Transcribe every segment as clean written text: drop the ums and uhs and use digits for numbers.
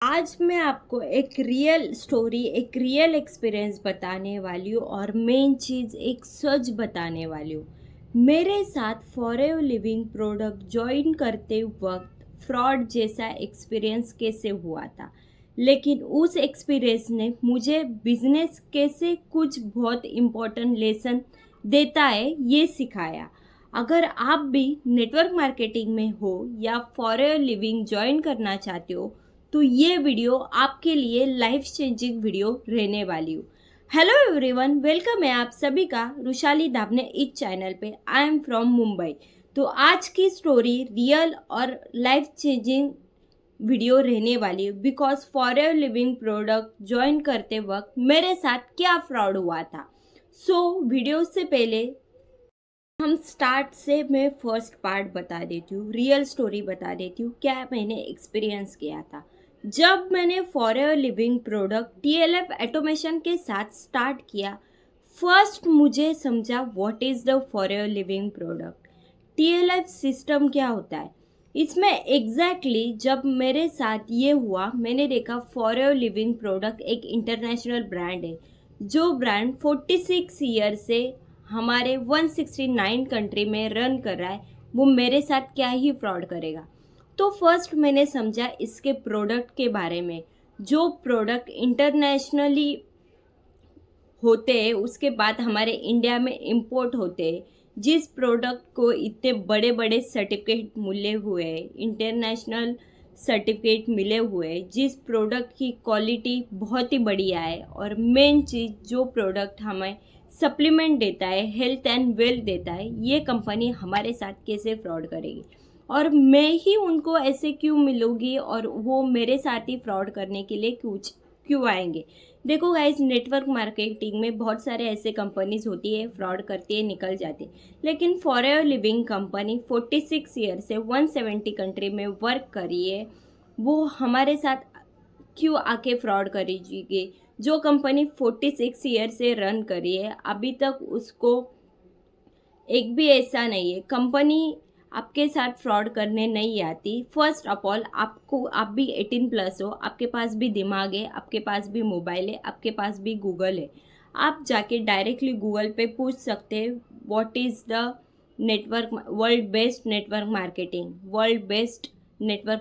आज मैं आपको एक रियल स्टोरी, एक रियल एक्सपीरियंस बताने वाली हूँ और मेन चीज़ एक सच बताने वाली हूँ। मेरे साथ फॉरएवर लिविंग प्रोडक्ट ज्वाइन करते वक्त फ्रॉड जैसा एक्सपीरियंस कैसे हुआ था, लेकिन उस एक्सपीरियंस ने मुझे बिजनेस कैसे कुछ बहुत इम्पोर्टेंट लेसन देता है ये सिखाया। अगर आप भी नेटवर्क मार्केटिंग में हो या फॉरएवर लिविंग ज्वाइन करना चाहते हो तो ये वीडियो आपके लिए लाइफ चेंजिंग वीडियो रहने वाली हूँ। हेलो एवरीवन, वेलकम है आप सभी का रुशाली दाभने इस चैनल पे। I am from Mumbai. तो आज की स्टोरी रियल और लाइफ चेंजिंग वीडियो रहने वाली है because forever living product join करते वक्त मेरे साथ क्या फ्रॉड हुआ था। वीडियो से पहले हम स्टार्ट से मैं फर्स्ट पार्ट बता देती हूँ, रियल स्टोरी बता देती हूँ क्या मैंने एक्सपीरियंस किया था जब मैंने forever living product TLF automation के साथ स्टार्ट किया। फर्स्ट मुझे समझा what is the forever living product, TLF system क्या होता है। इसमें एग्जैक्टली जब मेरे साथ ये हुआ मैंने देखा फॉरएवर लिविंग प्रोडक्ट एक इंटरनेशनल ब्रांड है। जो ब्रांड 46 ईयर से हमारे 169 कंट्री में रन कर रहा है, वो मेरे साथ क्या ही फ्रॉड करेगा। तो फर्स्ट मैंने समझा इसके प्रोडक्ट के बारे में। जो प्रोडक्ट इंटरनेशनली होते हैं उसके बाद हमारे इंडिया में इंपोर्ट होते हैं, जिस प्रोडक्ट को इतने बड़े बड़े सर्टिफिकेट मिले हुए हैं, इंटरनेशनल सर्टिफिकेट मिले हुए हैं, जिस प्रोडक्ट की क्वालिटी बहुत ही बढ़िया है और मेन चीज़ जो प्रोडक्ट हमें सप्लीमेंट देता है, हेल्थ एंड वेल्थ देता है, ये कंपनी हमारे साथ कैसे फ्रॉड करेगी और मैं ही उनको ऐसे क्यों मिलूँगी और वो मेरे साथ ही फ्रॉड करने के लिए क्यों आएंगे। देखो गाइस, नेटवर्क मार्केटिंग में बहुत सारे ऐसे कंपनीज होती है, फ्रॉड करती है, निकल जाती है, लेकिन फॉरएवर लिविंग कंपनी 46 ईयर से 170 कंट्री में वर्क करी है, वो हमारे साथ क्यों आके फ्रॉड करेगी। जो कंपनी 46 ईयर से रन करी है अभी तक उसको एक भी ऐसा नहीं है कंपनी आपके साथ फ्रॉड करने नहीं आती। फर्स्ट ऑफ ऑल आप भी 18 प्लस हो, आपके पास भी दिमाग है, आपके पास भी मोबाइल है, आपके पास भी गूगल है। आप जाके डायरेक्टली गूगल पे पूछ सकते हैं what is the network world best network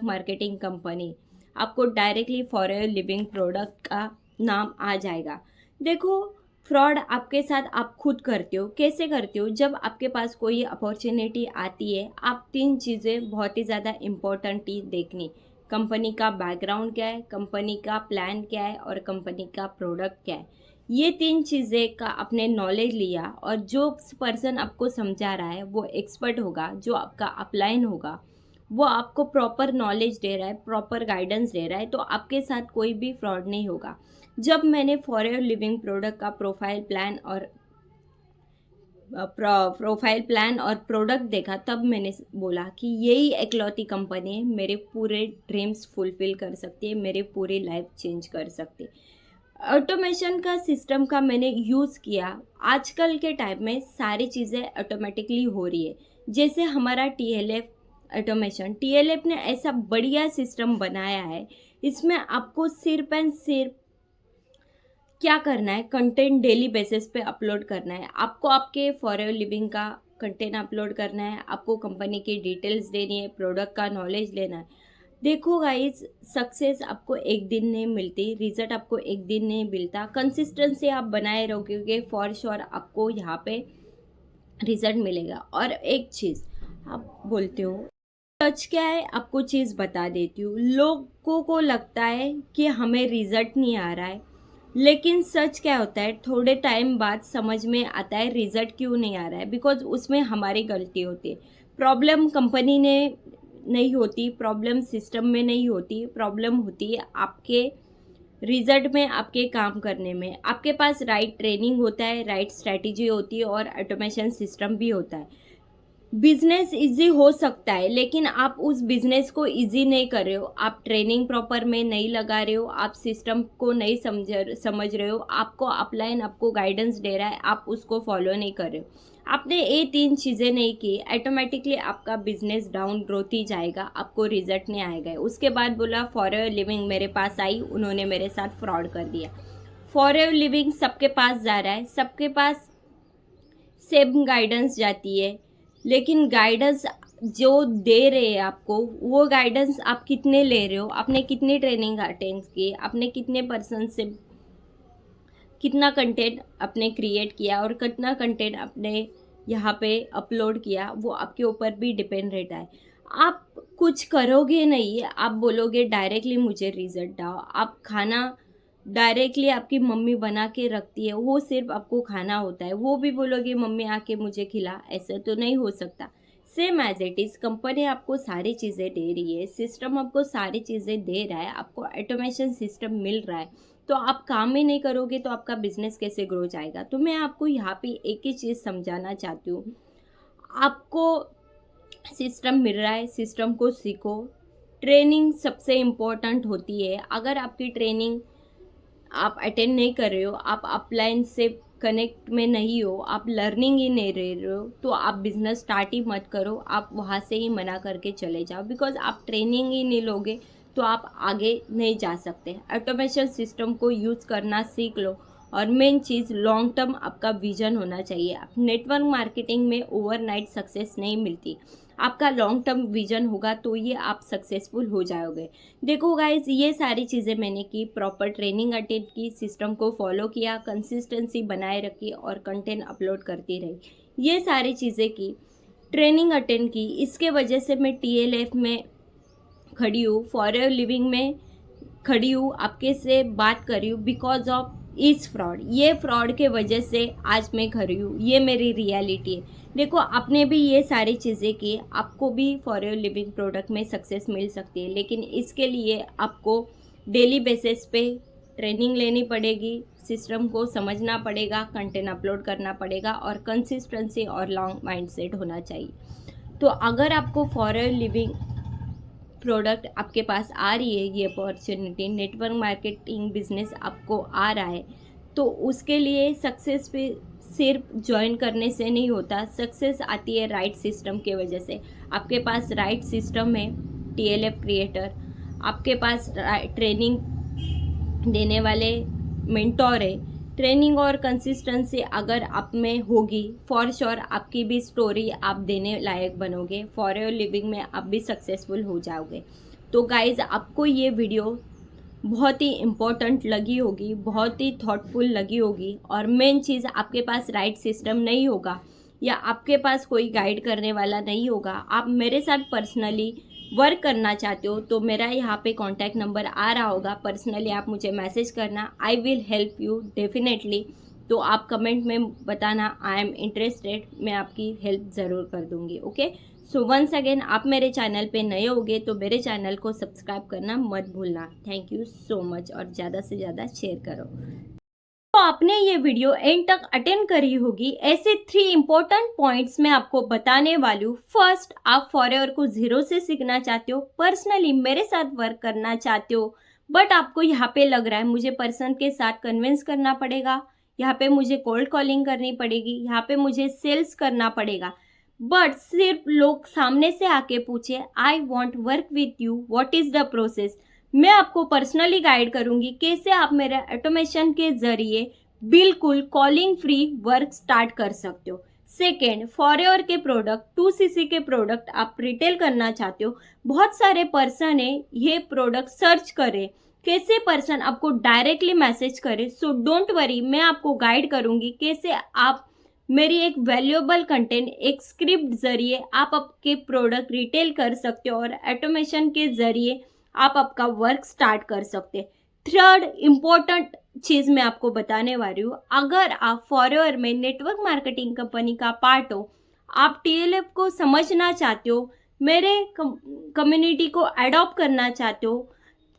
marketing company. आपको डायरेक्टली फॉरएवर लिविंग प्रोडक्ट का नाम आ जाएगा। देखो, फ्रॉड आपके साथ आप खुद करते हो। कैसे करते हो? जब आपके पास कोई अपॉर्चुनिटी आती है, आप तीन चीज़ें बहुत ही ज़्यादा इम्पोर्टेंट ही देखनी। कंपनी का बैकग्राउंड क्या है, कंपनी का प्लान क्या है और कंपनी का प्रोडक्ट क्या है। ये तीन चीज़ें का आपने नॉलेज लिया और जो पर्सन आपको समझा रहा है वो एक्सपर्ट होगा, जो आपका अपलाइन होगा वो आपको प्रॉपर नॉलेज दे रहा है, प्रॉपर गाइडेंस दे रहा है, तो आपके साथ कोई भी फ्रॉड नहीं होगा। जब मैंने फॉरएवर लिविंग प्रोडक्ट का प्रोफाइल प्लान और प्रोडक्ट देखा, तब मैंने बोला कि यही एकलौती कंपनी है मेरे पूरे ड्रीम्स फुलफिल कर सकती है, मेरे पूरी लाइफ चेंज कर सकती है। ऑटोमेशन का सिस्टम का मैंने यूज़ किया। आजकल के टाइम में सारी चीज़ें ऑटोमेटिकली हो रही है। जैसे हमारा टीएलएफ ने ऐसा बढ़िया सिस्टम बनाया है, इसमें आपको सिर्फ एंड सिर्फ क्या करना है, कंटेंट डेली बेसिस पे अपलोड करना है। आपको आपके फॉरएवर लिविंग का कंटेंट अपलोड करना है, आपको कंपनी की डिटेल्स देनी है, प्रोडक्ट का नॉलेज लेना है। देखो गाइस, सक्सेस आपको एक दिन नहीं मिलती, रिजल्ट आपको एक दिन नहीं मिलता। कंसिस्टेंसी आप बनाए रहोगे फॉर श्योर आपको यहाँ पे रिजल्ट मिलेगा। और एक चीज़ आप बोलते हो सच क्या है, आपको चीज़ बता देती हूँ। लोगों को लगता है कि हमें रिजल्ट नहीं आ रहा है, लेकिन सच क्या होता है, थोड़े टाइम बाद समझ में आता है रिजल्ट क्यों नहीं आ रहा है। बिकॉज उसमें हमारी गलती होती है। प्रॉब्लम कंपनी ने नहीं होती, प्रॉब्लम सिस्टम में नहीं होती, प्रॉब्लम होती है आपके रिजल्ट में, आपके काम करने में। आपके पास राइट ट्रेनिंग होता है, राइट स्ट्रैटेजी होती है और ऑटोमेशन सिस्टम भी होता है। बिजनेस इजी हो सकता है, लेकिन आप उस बिजनेस को इजी नहीं कर रहे हो, आप ट्रेनिंग प्रॉपर में नहीं लगा रहे हो, आप सिस्टम को नहीं समझ रहे हो, आपको अपलाइन आपको गाइडेंस दे रहा है, आप उसको फॉलो नहीं कर रहे हो, आपने ये 3 चीज़ें नहीं की, ऑटोमेटिकली आपका बिजनेस डाउन ग्रोथ ही जाएगा, आपको रिजल्ट नहीं आएगा। उसके बाद बोला फॉरएवर लिविंग मेरे पास आई, उन्होंने मेरे साथ फ्रॉड कर दिया। फॉरएवर लिविंग सबके पास जा रहा है, सबके पास सेम गाइडेंस जाती है, लेकिन गाइडेंस जो दे रहे हैं आपको, वो गाइडेंस आप कितने ले रहे हो, आपने कितनी ट्रेनिंग अटेंड की, आपने कितने पर्सन से कितना कंटेंट आपने क्रिएट किया और कितना कंटेंट आपने यहाँ पे अपलोड किया, वो आपके ऊपर भी डिपेंड रहता है। आप कुछ करोगे नहीं, आप बोलोगे डायरेक्टली मुझे रिजल्ट दो, आप खाना डायरेक्टली आपकी मम्मी बना के रखती है, वो सिर्फ आपको खाना होता है, वो भी बोलोगे मम्मी आके मुझे खिला, ऐसा तो नहीं हो सकता। Same as it is company आपको सारी चीज़ें दे रही है, सिस्टम आपको सारी चीज़ें दे रहा है, आपको ऑटोमेशन सिस्टम मिल रहा है, तो आप काम ही नहीं करोगे तो आपका बिजनेस कैसे ग्रो जाएगा। तो मैं आपको यहाँ पे एक ही चीज़ समझाना चाहती हूँ, आपको सिस्टम मिल रहा है, सिस्टम को सीखो। ट्रेनिंग सबसे इम्पोर्टेंट होती है। अगर आपकी ट्रेनिंग आप अटेंड नहीं कर रहे हो, आप अपलाइन से कनेक्ट में नहीं हो, आप लर्निंग ही नहीं रह रहे हो, तो आप बिजनेस स्टार्ट ही मत करो, आप वहाँ से ही मना करके चले जाओ। बिकॉज आप ट्रेनिंग ही नहीं लोगे तो आप आगे नहीं जा सकते। ऑटोमेशन सिस्टम को यूज़ करना सीख लो, और मेन चीज़ लॉन्ग टर्म आपका विजन होना चाहिए। आप नेटवर्क मार्केटिंग में ओवरनाइट सक्सेस नहीं मिलती, आपका लॉन्ग टर्म विजन होगा तो ये आप सक्सेसफुल हो जाओगे। देखो गाइज, ये सारी चीज़ें मैंने की, प्रॉपर ट्रेनिंग अटेंड की, सिस्टम को फॉलो किया, कंसिस्टेंसी बनाए रखी और कंटेंट अपलोड करती रही, ये सारी चीज़ें की, ट्रेनिंग अटेंड की, इसके वजह से मैं TLF में खड़ी हूँ, फॉरएवर लिविंग में खड़ी हूँ, आपके से बात कर रही हूँ। बिकॉज ऑफ इस फ्रॉड, ये फ्रॉड के वजह से आज मैं खड़ी हूँ, ये मेरी रियलिटी है। देखो, आपने भी ये सारी चीज़ें की, आपको भी फॉरएवर लिविंग प्रोडक्ट में सक्सेस मिल सकती है, लेकिन इसके लिए आपको डेली बेसिस पे ट्रेनिंग लेनी पड़ेगी, सिस्टम को समझना पड़ेगा, कंटेंट अपलोड करना पड़ेगा और कंसिस्टेंसी और लॉन्ग माइंडसेट होना चाहिए। तो अगर आपको फॉरएवर लिविंग प्रोडक्ट आपके पास आ रही है, ये अपॉर्चुनिटी नेटवर्क मार्केटिंग बिजनेस आपको आ रहा है, तो उसके लिए सक्सेस पे सिर्फ ज्वाइन करने से नहीं होता, सक्सेस आती है राइट सिस्टम के वजह से। आपके पास राइट सिस्टम है, TLF क्रिएटर, आपके पास ट्रेनिंग देने वाले मेंटोर है, ट्रेनिंग और कंसिस्टेंसी अगर आप में होगी, फॉर श्योर आपकी भी स्टोरी आप देने लायक बनोगे, फॉरएवर लिविंग में आप भी सक्सेसफुल हो जाओगे। तो गाइज, आपको ये वीडियो बहुत ही इम्पोर्टेंट लगी होगी, बहुत ही थॉटफुल लगी होगी, और मेन चीज़, आपके पास राइट सिस्टम नहीं होगा या आपके पास कोई गाइड करने वाला नहीं होगा, आप मेरे साथ पर्सनली वर्क करना चाहते हो, तो मेरा यहाँ पे कॉन्टैक्ट नंबर आ रहा होगा, पर्सनली आप मुझे मैसेज करना, I will help you definitely. तो आप कमेंट में बताना आई एम इंटरेस्टेड, मैं आपकी हेल्प ज़रूर कर दूँगी। ओके, सो वंस अगेन, आप मेरे चैनल पे नए होगे तो मेरे चैनल को सब्सक्राइब करना मत भूलना। थैंक यू सो मच, और ज़्यादा से ज़्यादा शेयर करो। तो आपने ये वीडियो एंड तक अटेंड करी होगी, ऐसे 3 इंपॉर्टेंट पॉइंट्स मैं आपको बताने वाली हूँ। फर्स्ट, आप फॉरएवर को जीरो से सीखना चाहते हो, पर्सनली मेरे साथ वर्क करना चाहते हो, बट आपको यहाँ पे लग रहा है मुझे पर्सन के साथ कन्विंस करना पड़ेगा, यहाँ पे मुझे कोल्ड कॉलिंग करनी पड़ेगी, यहाँ पे मुझे सेल्स करना पड़ेगा, बट सिर्फ लोग सामने से आके पूछे I want work with you, what is the process, मैं आपको पर्सनली गाइड करूंगी कैसे आप मेरे ऑटोमेशन के जरिए बिल्कुल कॉलिंग फ्री वर्क स्टार्ट कर सकते हो। सेकेंड, फॉरएवर के प्रोडक्ट 2cc के प्रोडक्ट आप रिटेल करना चाहते हो, बहुत सारे पर्सन है ये प्रोडक्ट सर्च करें, कैसे पर्सन आपको डायरेक्टली मैसेज करे, सो डोंट वरी, मैं आपको गाइड करूंगी कैसे आप मेरी एक वैल्यूएबल कंटेंट, एक स्क्रिप्ट जरिए आप आपके प्रोडक्ट रिटेल कर सकते हो और ऑटोमेशन के जरिए आप आपका वर्क स्टार्ट कर सकते हैं। थर्ड इम्पोर्टेंट चीज़ मैं आपको बताने वाली हूँ, अगर आप फॉरएवर में नेटवर्क मार्केटिंग कंपनी का पार्ट हो, आप TLF को समझना चाहते हो, मेरे कम्युनिटी को अडॉप्ट करना चाहते हो,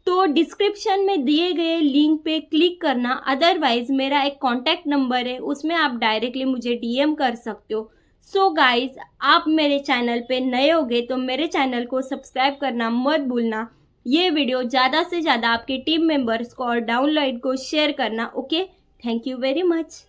तो डिस्क्रिप्शन में दिए गए लिंक पे क्लिक करना, अदरवाइज मेरा एक कॉन्टैक्ट नंबर है, उसमें आप डायरेक्टली मुझे DM कर सकते हो। सो गाइस, आप मेरे चैनल पे नए होगे तो मेरे चैनल को सब्सक्राइब करना मत भूलना। ये वीडियो ज़्यादा से ज़्यादा आपके टीम मेंबर्स को और डाउनलोड को शेयर करना। Okay, thank you very much.